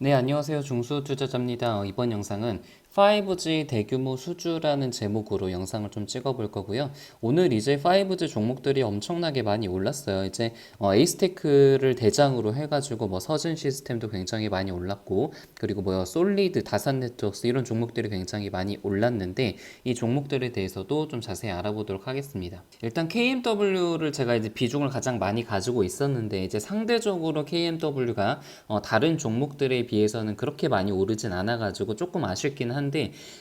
네, 안녕하세요. 중수투자자입니다. 이번 영상은 5G 대규모 수주라는 제목으로 영상을 좀 찍어볼 거고요. 오늘 이제 5G 종목들이 엄청나게 많이 올랐어요. 이제 에이스테크를 대장으로 해가지고 뭐 서진 시스템도 굉장히 많이 올랐고, 그리고 뭐 솔리드, 다산 네트워크스 이런 종목들이 굉장히 많이 올랐는데 이 종목들에 대해서도 좀 자세히 알아보도록 하겠습니다. 일단 KMW를 제가 이제 비중을 가장 많이 가지고 있었는데 이제 상대적으로 KMW가 다른 종목들에 비해서는 그렇게 많이 오르진 않아가지고 조금 아쉽긴 한데,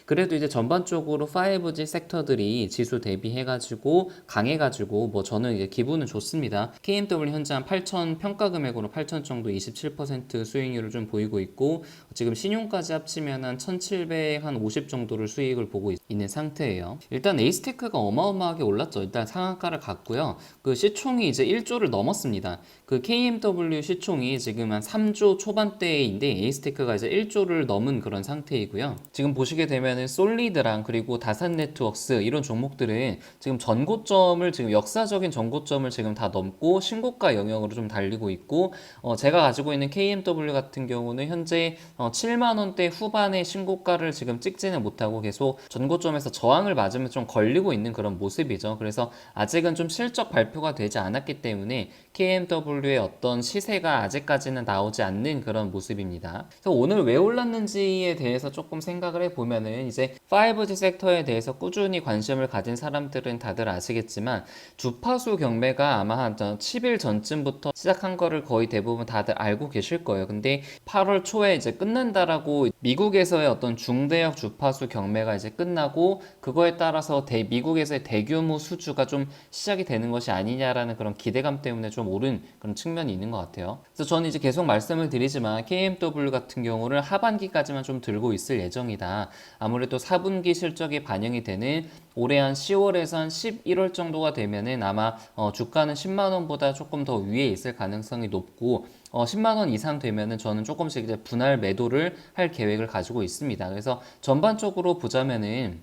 그래도 이제 전반적으로 5G 섹터들이 지수 대비해가지고 강해가지고 뭐 저는 이제 기분은 좋습니다. KMW 현재 한 8천 평가 금액으로 8천 정도 27% 수익률을 좀 보이고 있고, 지금 신용까지 합치면 한 1750 정도를 수익을 보고 있는 상태예요. 일단 에이스테크가 어마어마하게 올랐죠. 일단 상한가를 갔고요. 그 시총이 이제 1조를 넘었습니다. 그 KMW 시총이 지금 한 3조 초반대인데 에이스테크가 이제 1조를 넘은 그런 상태이고요. 지금 보시게 되면은 솔리드랑 그리고 다산 네트워크스 이런 종목들은 지금 전고점을 지금 역사적인 전고점을 지금 다 넘고 신고가 영역으로 좀 달리고 있고, 제가 가지고 있는 KMW 같은 경우는 현재 7만 원대 후반의 신고가를 지금 찍지는 못하고 계속 전고점에서 저항을 맞으면 좀 걸리고 있는 그런 모습이죠. 그래서 아직은 좀 실적 발표가 되지 않았기 때문에 KMW의 어떤 시세가 아직까지는 나오지 않는 그런 모습입니다. 그래서 오늘 왜 올랐는지에 대해서 조금 생각을 해보면은 이제 5G 섹터에 대해서 꾸준히 관심을 가진 사람들은 다들 아시겠지만 주파수 경매가 아마 한 10일 전쯤부터 시작한 거를 거의 대부분 다들 알고 계실 거예요. 근데 8월 초에 이제 끝난다라고 미국에서의 어떤 중대역 주파수 경매가 이제 끝나고 그거에 따라서 미국에서의 대규모 수주가 좀 시작이 되는 것이 아니냐라는 그런 기대감 때문에 좀 오른 그런 측면이 있는 것 같아요. 그래서 저는 이제 계속 말씀을 드리지만 KMW 같은 경우를 하반기까지만 좀 들고 있을 예정이다. 아무래도 4분기 실적이 반영이 되는 올해 한 10월에서 한 11월 정도가 되면은 아마 주가는 10만 원보다 조금 더 위에 있을 가능성이 높고, 10만 원 이상 되면은 저는 조금씩 이제 분할 매도를 할 계획을 가지고 있습니다. 그래서 전반적으로 보자면은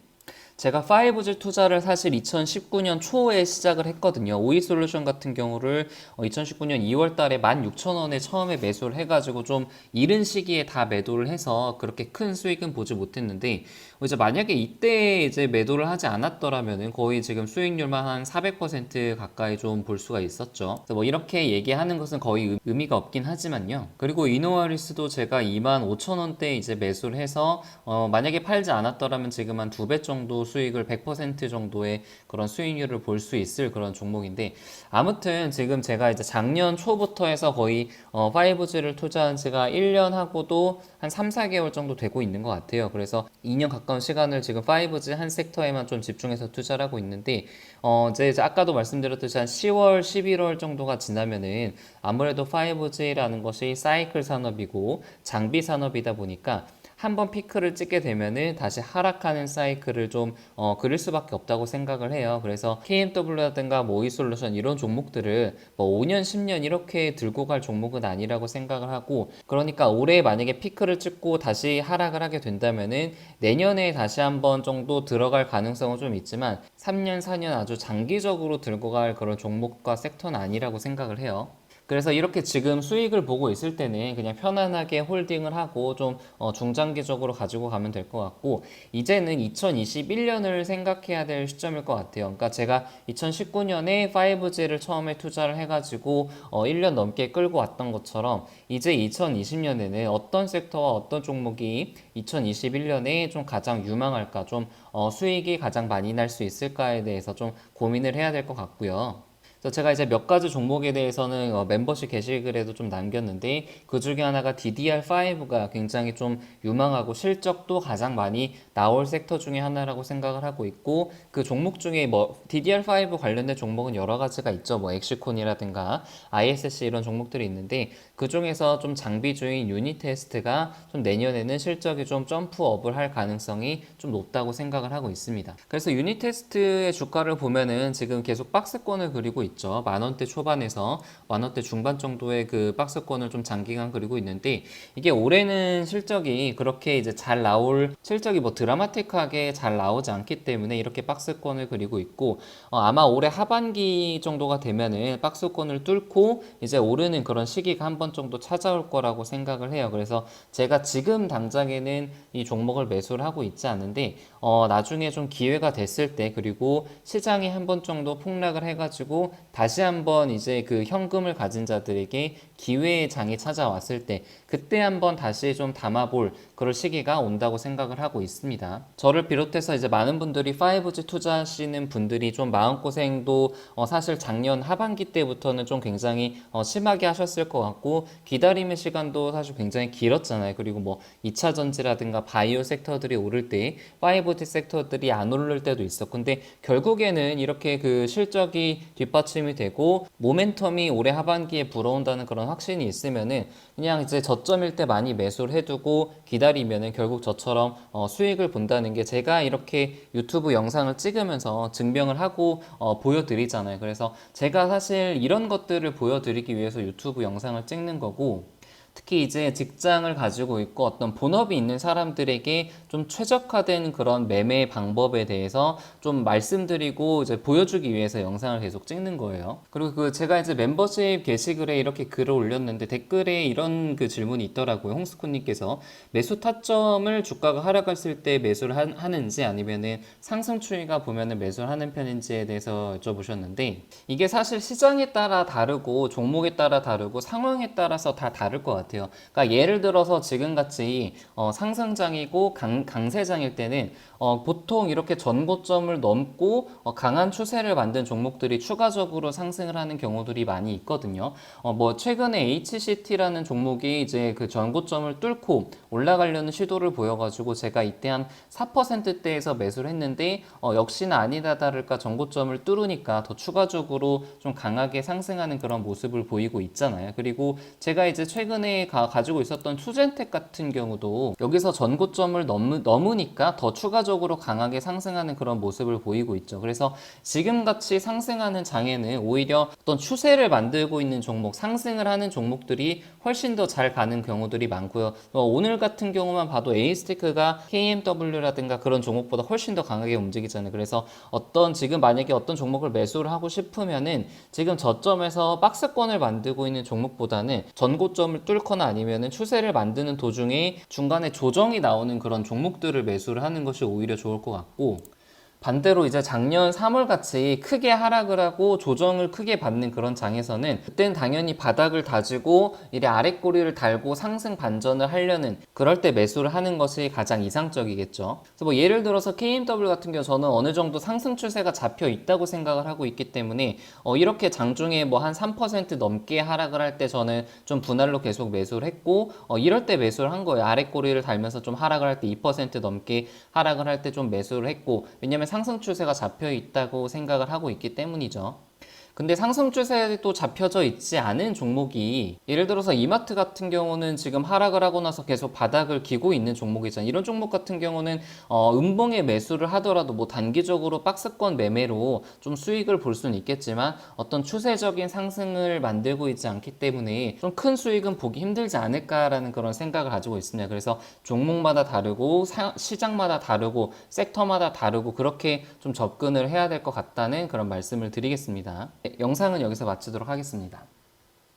제가 5G 투자를 사실 2019년 초에 시작을 했거든요. 오이솔루션 같은 경우를 2019년 2월 달에 16,000원에 처음에 매수를 해가지고 좀 이른 시기에 다 매도를 해서 그렇게 큰 수익은 보지 못했는데, 이제 만약에 이때 이제 매도를 하지 않았더라면은 거의 지금 수익률만 한 400% 가까이 좀 볼 수가 있었죠. 그래서 뭐 이렇게 얘기하는 것은 거의 의미가 없긴 하지만요. 그리고 이노아리스도 제가 25,000원대 이제 매수를 해서 만약에 팔지 않았더라면 지금 한 2배 정도 수익을 100% 정도의 그런 수익률을 볼 수 있을 그런 종목인데, 아무튼 지금 제가 이제 작년 초부터 해서 거의 5G를 투자한 지가 1년 하고도 한 3, 4개월 정도 되고 있는 것 같아요. 그래서 2년 가까운 시간을 지금 5G 한 섹터에만 좀 집중해서 투자를 하고 있는데, 이제 아까도 말씀드렸듯이 한 10월, 11월 정도가 지나면은 아무래도 5G라는 것이 사이클 산업이고 장비 산업이다 보니까 한번 피크를 찍게 되면은 다시 하락하는 사이클을 좀 그릴 수밖에 없다고 생각을 해요. 그래서 KMW라든가 뭐 오이솔루션 이런 종목들을 뭐 5년, 10년 이렇게 들고 갈 종목은 아니라고 생각을 하고, 그러니까 올해 만약에 피크를 찍고 다시 하락을 하게 된다면은 내년에 다시 한번 정도 들어갈 가능성은 좀 있지만 3년, 4년 아주 장기적으로 들고 갈 그런 종목과 섹터는 아니라고 생각을 해요. 그래서 이렇게 지금 수익을 보고 있을 때는 그냥 편안하게 홀딩을 하고 좀 중장기적으로 가지고 가면 될 것 같고, 이제는 2021년을 생각해야 될 시점일 것 같아요. 그러니까 제가 2019년에 5G를 처음에 투자를 해가지고 1년 넘게 끌고 왔던 것처럼 이제 2020년에는 어떤 섹터와 어떤 종목이 2021년에 좀 가장 유망할까, 좀 수익이 가장 많이 날 수 있을까에 대해서 좀 고민을 해야 될 것 같고요. 그래서 제가 이제 몇 가지 종목에 대해서는 멤버십 게시글에도 좀 남겼는데, 그 중에 하나가 DDR5가 굉장히 좀 유망하고 실적도 가장 많이 나올 섹터 중에 하나라고 생각을 하고 있고, 그 종목 중에 뭐 DDR5 관련된 종목은 여러 가지가 있죠. 뭐 엑시콘이라든가 ISC 이런 종목들이 있는데, 그 중에서 좀 장비주인 유니테스트가 좀 내년에는 실적이 좀 점프업을 할 가능성이 좀 높다고 생각을 하고 있습니다. 그래서 유니테스트의 주가를 보면은 지금 계속 박스권을 그리고 있죠. 만원대 초반에서 만원대 중반 정도의 그 박스권을 좀 장기간 그리고 있는데, 이게 올해는 실적이 그렇게 이제 잘 나올 실적이 뭐 드라마틱하게 잘 나오지 않기 때문에 이렇게 박스권을 그리고 있고, 아마 올해 하반기 정도가 되면은 박스권을 뚫고 이제 오르는 그런 시기가 한번 번 정도 찾아올 거라고 생각을 해요. 그래서 제가 지금 당장에는 이 종목을 매수를 하고 있지 않은데 나중에 좀 기회가 됐을 때, 그리고 시장이 한 번 정도 폭락을 해가지고 다시 한번 이제 그 현금을 가진 자들에게 기회의 장이 찾아왔을 때, 그때 한번 다시 좀 담아볼 그럴 시기가 온다고 생각을 하고 있습니다. 저를 비롯해서 이제 많은 분들이 5G 투자하시는 분들이 좀 마음고생도 사실 작년 하반기 때부터는 좀 굉장히 심하게 하셨을 것 같고, 기다림의 시간도 사실 굉장히 길었잖아요. 그리고 뭐 2차 전지라든가 바이오 섹터들이 오를 때 5G 섹터들이 안 오를 때도 있었고, 근데 결국에는 이렇게 그 실적이 뒷받침이 되고 모멘텀이 올해 하반기에 불어온다는 그런 확신이 있으면은 그냥 이제 저점일 때 많이 매수를 해두고 기다리면은 결국 저처럼 수익을 본다는 게, 제가 이렇게 유튜브 영상을 찍으면서 증명을 하고 보여드리잖아요. 그래서 제가 사실 이런 것들을 보여드리기 위해서 유튜브 영상을 찍는 거고, 특히 이제 직장을 가지고 있고 어떤 본업이 있는 사람들에게 좀 최적화된 그런 매매 방법에 대해서 좀 말씀드리고 이제 보여주기 위해서 영상을 계속 찍는 거예요. 그리고 그 제가 이제 멤버십 게시글에 이렇게 글을 올렸는데 댓글에 이런 그 질문이 있더라고요. 홍스쿠님께서 매수 타점을 주가가 하락했을 때 매수를 하는지, 아니면은 상승 추이가 보면은 매수를 하는 편인지에 대해서 여쭤보셨는데, 이게 사실 시장에 따라 다르고 종목에 따라 다르고 상황에 따라서 다 다를 것 같아요. 그러니까 예를 들어서 지금같이 상승장이고 강세장일 때는 보통 이렇게 전고점을 넘고 강한 추세를 만든 종목들이 추가적으로 상승을 하는 경우들이 많이 있거든요. 뭐 최근에 HCT라는 종목이 이제 그 전고점을 뚫고 올라가려는 시도를 보여가지고 제가 이때 한 4%대에서 매수를 했는데 역시나 아니다 다를까 전고점을 뚫으니까 더 추가적으로 좀 강하게 상승하는 그런 모습을 보이고 있잖아요. 그리고 제가 이제 최근에 가지고 있었던 투젠텍 같은 경우도 여기서 전고점을 넘으니까 더 추가적으로 강하게 상승하는 그런 모습을 보이고 있죠. 그래서 지금같이 상승하는 장에는 오히려 어떤 추세를 만들고 있는 종목, 상승을 하는 종목들이 훨씬 더 잘 가는 경우들이 많고요. 오늘 같은 경우만 봐도 에이스테크가 KMW라든가 그런 종목보다 훨씬 더 강하게 움직이잖아요. 그래서 지금 만약에 어떤 종목을 매수를 하고 싶으면은 지금 저점에서 박스권을 만들고 있는 종목보다는 전고점을 뚫거나 아니면은 추세를 만드는 도중에 중간에 조정이 나오는 그런 종목들을 매수를 하는 것이 오히려 좋을 것 같고, 반대로 이제 작년 3월 같이 크게 하락을 하고 조정을 크게 받는 그런 장에서는 그때는 당연히 바닥을 다지고 이래 아랫꼬리를 달고 상승 반전을 하려는, 그럴 때 매수를 하는 것이 가장 이상적이겠죠. 그래서 뭐 예를 들어서 KMW 같은 경우 저는 어느 정도 상승 추세가 잡혀 있다고 생각을 하고 있기 때문에 이렇게 장중에 뭐 한 3% 넘게 하락을 할 때 저는 좀 분할로 계속 매수를 했고, 이럴 때 매수를 한 거예요. 아랫꼬리를 달면서 좀 하락을 할 때 2% 넘게 하락을 할 때 좀 매수를 했고, 왜냐면 상승 추세가 잡혀 있다고 생각을 하고 있기 때문이죠. 근데 상승 추세도 잡혀져 있지 않은 종목이, 예를 들어서 이마트 같은 경우는 지금 하락을 하고 나서 계속 바닥을 기고 있는 종목이잖아요. 이런 종목 같은 경우는 음봉에 매수를 하더라도 뭐 단기적으로 박스권 매매로 좀 수익을 볼 수는 있겠지만 어떤 추세적인 상승을 만들고 있지 않기 때문에 좀 큰 수익은 보기 힘들지 않을까라는 그런 생각을 가지고 있습니다. 그래서 종목마다 다르고 시장마다 다르고 섹터마다 다르고 그렇게 좀 접근을 해야 될 것 같다는 그런 말씀을 드리겠습니다. 영상은 여기서 마치도록 하겠습니다.